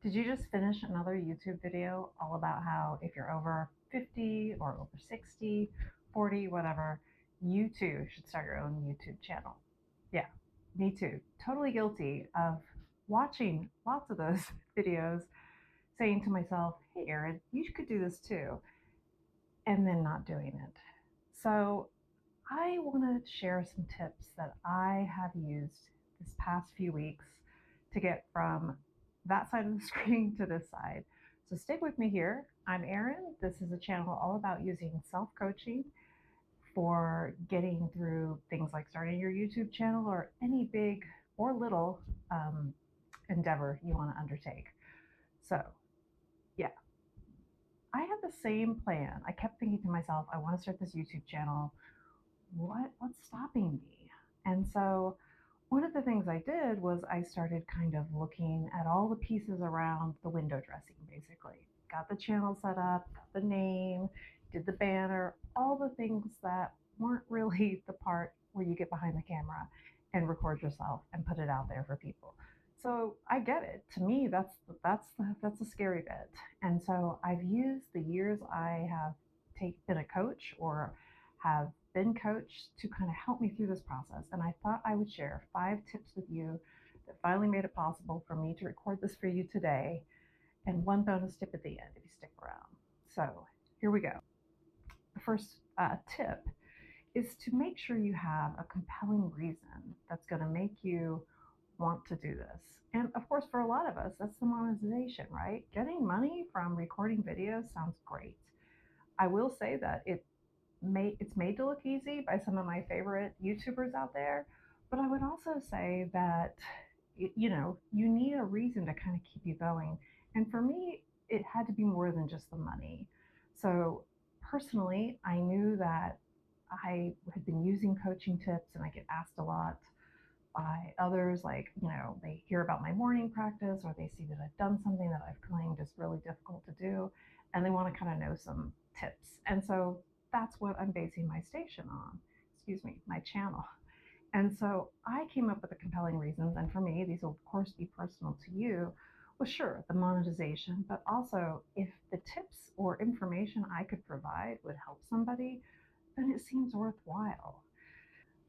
Did you just finish another YouTube video all about how if you're over 50 or over 60, 40, whatever, you too should start your own YouTube channel? Yeah, me too. Totally guilty of watching lots of those videos, saying to myself, hey, Erin, you could do this too, and then not doing it. So I want to share some tips that I have used this past few weeks to get from that side of the screen to this side. So stick with me here. I'm Erin. This is a channel all about using self coaching for getting through things like starting your YouTube channel or any big or little um, endeavor you want to undertake. So, yeah, I had the same plan. I kept thinking to myself, I want to start this YouTube channel. What's stopping me? And so one of the things I did was I started kind of looking at all the pieces around the window dressing, basically. Got the channel set up, got the name, did the banner, all the things that weren't really the part where you get behind the camera and record yourself and put it out there for people. So I get it. To me, that's a scary bit. And so I've used the years I have been a coach or have been coached to kind of help me through this process. And I thought I would share 5 tips with you that finally made it possible for me to record this for you today, and one bonus tip at the end if you stick around. So here we go. The first tip is to make sure you have a compelling reason that's going to make you want to do this. And of course, for a lot of us, that's the monetization, right? Getting money from recording videos sounds great. I will say that it's made to look easy by some of my favorite YouTubers out there, but I would also say that you need a reason to kind of keep you going. And for me, it had to be more than just the money. So personally, I knew that I had been using coaching tips, and I get asked a lot by others, like, they hear about my morning practice or they see that I've done something that I've claimed is really difficult to do, and they want to kind of know some tips. And so that's what I'm basing my station on, excuse me, my channel. And so I came up with the compelling reasons, and for me, these will of course be personal to you. Well, sure, the monetization, but also if the tips or information I could provide would help somebody, then it seems worthwhile.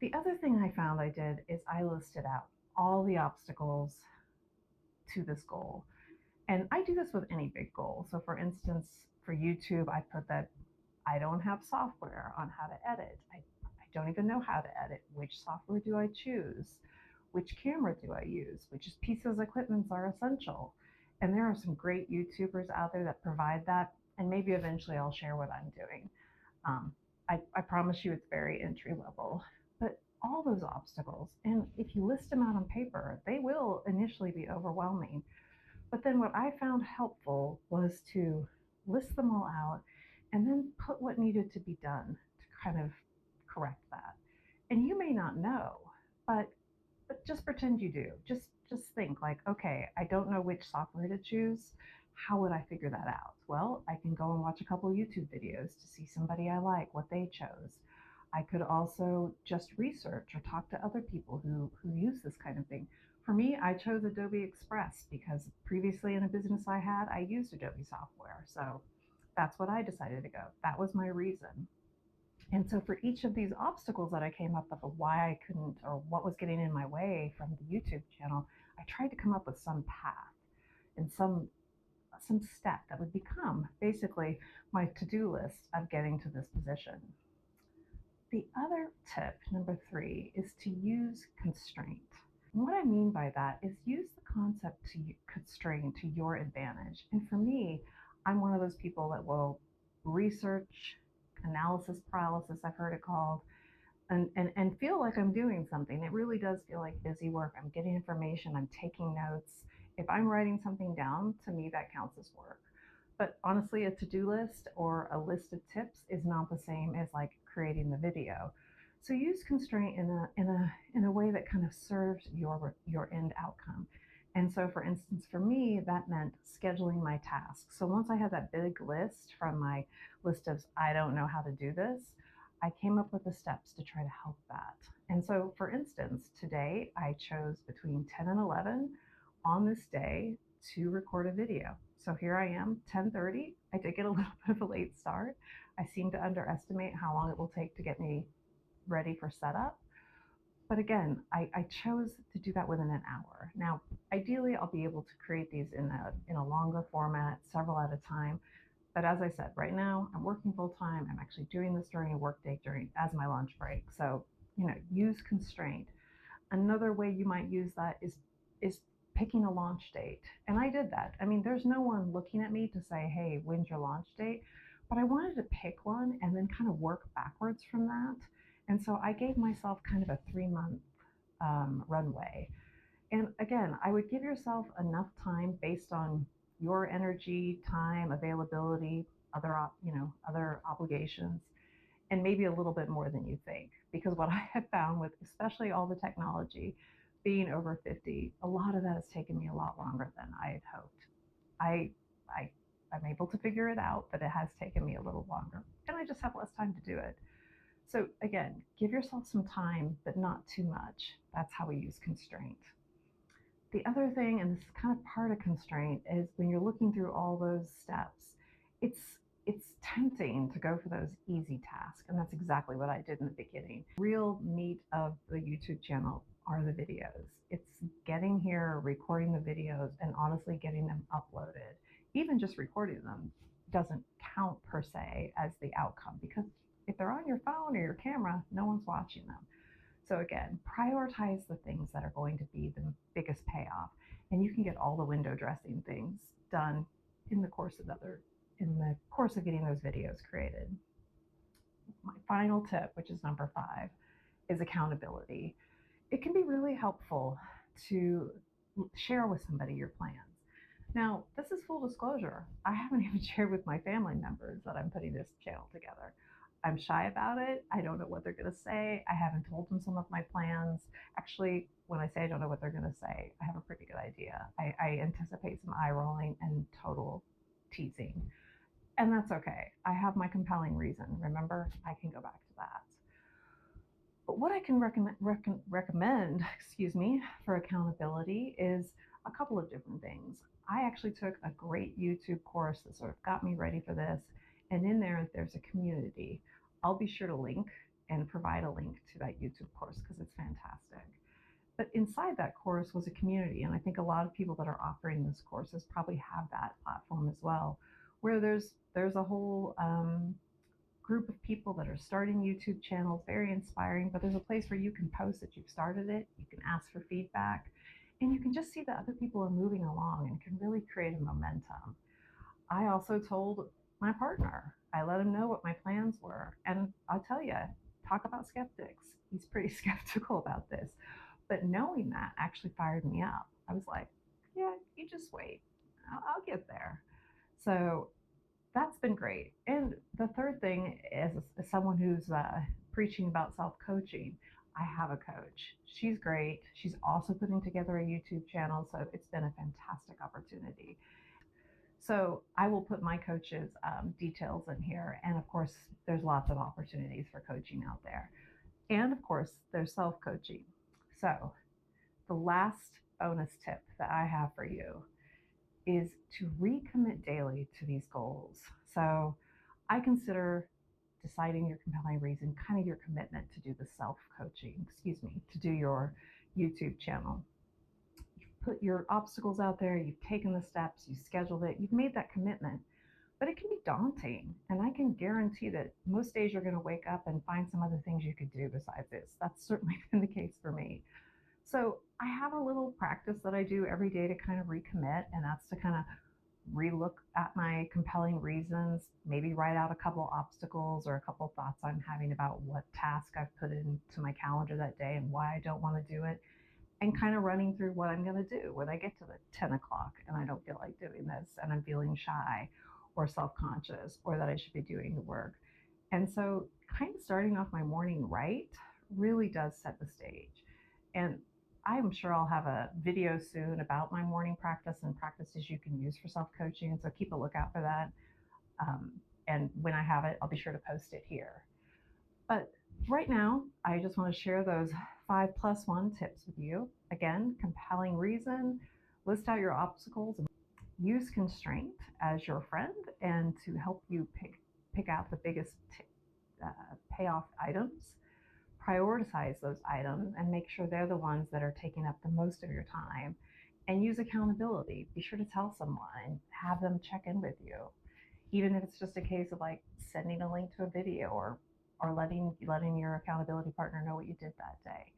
The other thing I found I did is I listed out all the obstacles to this goal. And I do this with any big goal. So, for instance, for YouTube, I put that I don't have software on how to edit. I don't even know how to edit. Which software do I choose? Which camera do I use? Which pieces of equipment are essential? And there are some great YouTubers out there that provide that. And maybe eventually I'll share what I'm doing. Um, I promise you it's very entry level. But all those obstacles, and if you list them out on paper, they will initially be overwhelming. But then what I found helpful was to list them all out and then put what needed to be done to kind of correct that. And you may not know, but just pretend you do. Just think like, okay, I don't know which software to choose. How would I figure that out? Well, I can go and watch a couple of YouTube videos to see somebody I like, what they chose. I could also just research or talk to other people who use this kind of thing. For me, I chose Adobe Express because previously in a business I had, I used Adobe software. So that's what I decided to go. That was my reason. And so for each of these obstacles that I came up with of why I couldn't or what was getting in my way from the YouTube channel, I tried to come up with some path and some step that would become basically my to-do list of getting to this position. The other tip, number 3, is to use constraint. And what I mean by that is use the concept to constrain to your advantage. And for me, I'm one of those people that will research, analysis paralysis, I've heard it called, and feel like I'm doing something. It really does feel like busy work. I'm getting information, I'm taking notes. If I'm writing something down, to me, that counts as work. But honestly, a to do list or a list of tips is not the same as like creating the video. So use constraint in a way that kind of serves your end outcome. And so, for instance, for me, that meant scheduling my tasks. So once I had that big list from my list of I don't know how to do this, I came up with the steps to try to help that. And so, for instance, today I chose between 10 and 11 on this day to record a video. So here I am, 10:30. I did get a little bit of a late start. I seem to underestimate how long it will take to get me ready for setup. But again, I chose to do that within an hour. Now, ideally, I'll be able to create these in a longer format, several at a time. But as I said, right now I'm working full time. I'm actually doing this during a work day during as my lunch break. So, use constraint. Another way you might use that is picking a launch date. And I did that. I mean, there's no one looking at me to say, "Hey, when's your launch date?" But I wanted to pick one and then kind of work backwards from that. And so I gave myself kind of a 3 month runway. And again, I would give yourself enough time based on your energy, time, availability, other obligations, and maybe a little bit more than you think. Because what I have found with especially all the technology, being over 50, a lot of that has taken me a lot longer than I had hoped. I, I, I'm able to figure it out, but it has taken me a little longer, and I just have less time to do it. So again, give yourself some time, but not too much. That's how we use constraint. The other thing, and this is kind of part of constraint, is when you're looking through all those steps, it's it's tempting to go for those easy tasks, and that's exactly what I did in the beginning. Real meat of the YouTube channel are the videos. It's getting here, recording the videos, and honestly getting them uploaded. Even just recording them doesn't count per se as the outcome, because if they're on your phone or your camera, no one's watching them. So again, prioritize the things that are going to be the biggest payoff, and you can get all the window dressing things done in the course of getting those videos created. My final tip, which is number 5, is accountability. It can be really helpful to share with somebody your plans. Now, this is full disclosure. I haven't even shared with my family members that I'm putting this channel together. I'm shy about it. I don't know what they're going to say. I haven't told them some of my plans. Actually, when I say I don't know what they're going to say, I have a pretty good idea. I anticipate some eye rolling and total teasing. And that's okay. I have my compelling reason. Remember, I can go back to that. But what I can recommend, excuse me, for accountability is a couple of different things. I actually took a great YouTube course that sort of got me ready for this. And in there, there's a community. I'll be sure to link and provide a link to that YouTube course because it's fantastic. But inside that course was a community. And I think a lot of people that are offering this courses probably have that platform as well, where there's a whole group of people that are starting YouTube channels, very inspiring. But there's a place where you can post that you've started it, you can ask for feedback, and you can just see that other people are moving along and can really create a momentum. I also told my partner, I let him know what my plans were. And I'll tell you, talk about skeptics. He's pretty skeptical about this. But knowing that actually fired me up. I was like, yeah, you just wait. I'll get there. So that's been great. And the third thing is, as someone who's preaching about self coaching, I have a coach. She's great. She's also putting together a YouTube channel. So it's been a fantastic opportunity. So I will put my coach's details in here. And of course, there's lots of opportunities for coaching out there. And of course, there's self coaching. So the last bonus tip that I have for you is to recommit daily to these goals. So I consider deciding your compelling reason kind of your commitment to do the self coaching, to do your YouTube channel. You've put your obstacles out there, you've taken the steps, you've scheduled it, you've made that commitment. But it can be daunting. And I can guarantee that most days you're going to wake up and find some other things you could do besides this. That's certainly been the case for me. So I have a little practice that I do every day to kind of recommit, and that's to kind of relook at my compelling reasons, maybe write out a couple obstacles or a couple thoughts I'm having about what task I've put into my calendar that day and why I don't want to do it, and kind of running through what I'm going to do when I get to the 10 o'clock and I don't feel like doing this and I'm feeling shy or self-conscious or that I should be doing the work. And so kind of starting off my morning right really does set the stage. And I'm sure I'll have a video soon about my morning practice and practices you can use for self-coaching. So keep a lookout for that. Um, and when I have it, I'll be sure to post it here. But right now, I just want to share those 5+1 tips with you. Again, compelling reason, list out your obstacles use constraint as your friend and to help you pick out the biggest payoff items, prioritize those items and make sure they're the ones that are taking up the most of your time, and use accountability. Be sure to tell someone, have them check in with you, even if it's just a case of like sending a link to a video, or letting your accountability partner know what you did that day.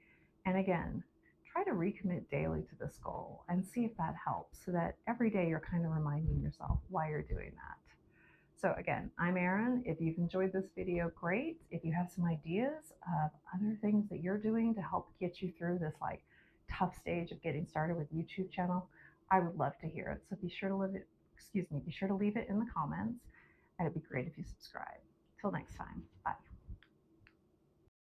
And again, try to recommit daily to this goal and see if that helps, so that every day you're kind of reminding yourself why you're doing that. So again, I'm Erin. If you've enjoyed this video, great. If you have some ideas of other things that you're doing to help get you through this like tough stage of getting started with YouTube channel, I would love to hear it. So be sure to leave it in the comments, and it'd be great if you subscribe. Till next time.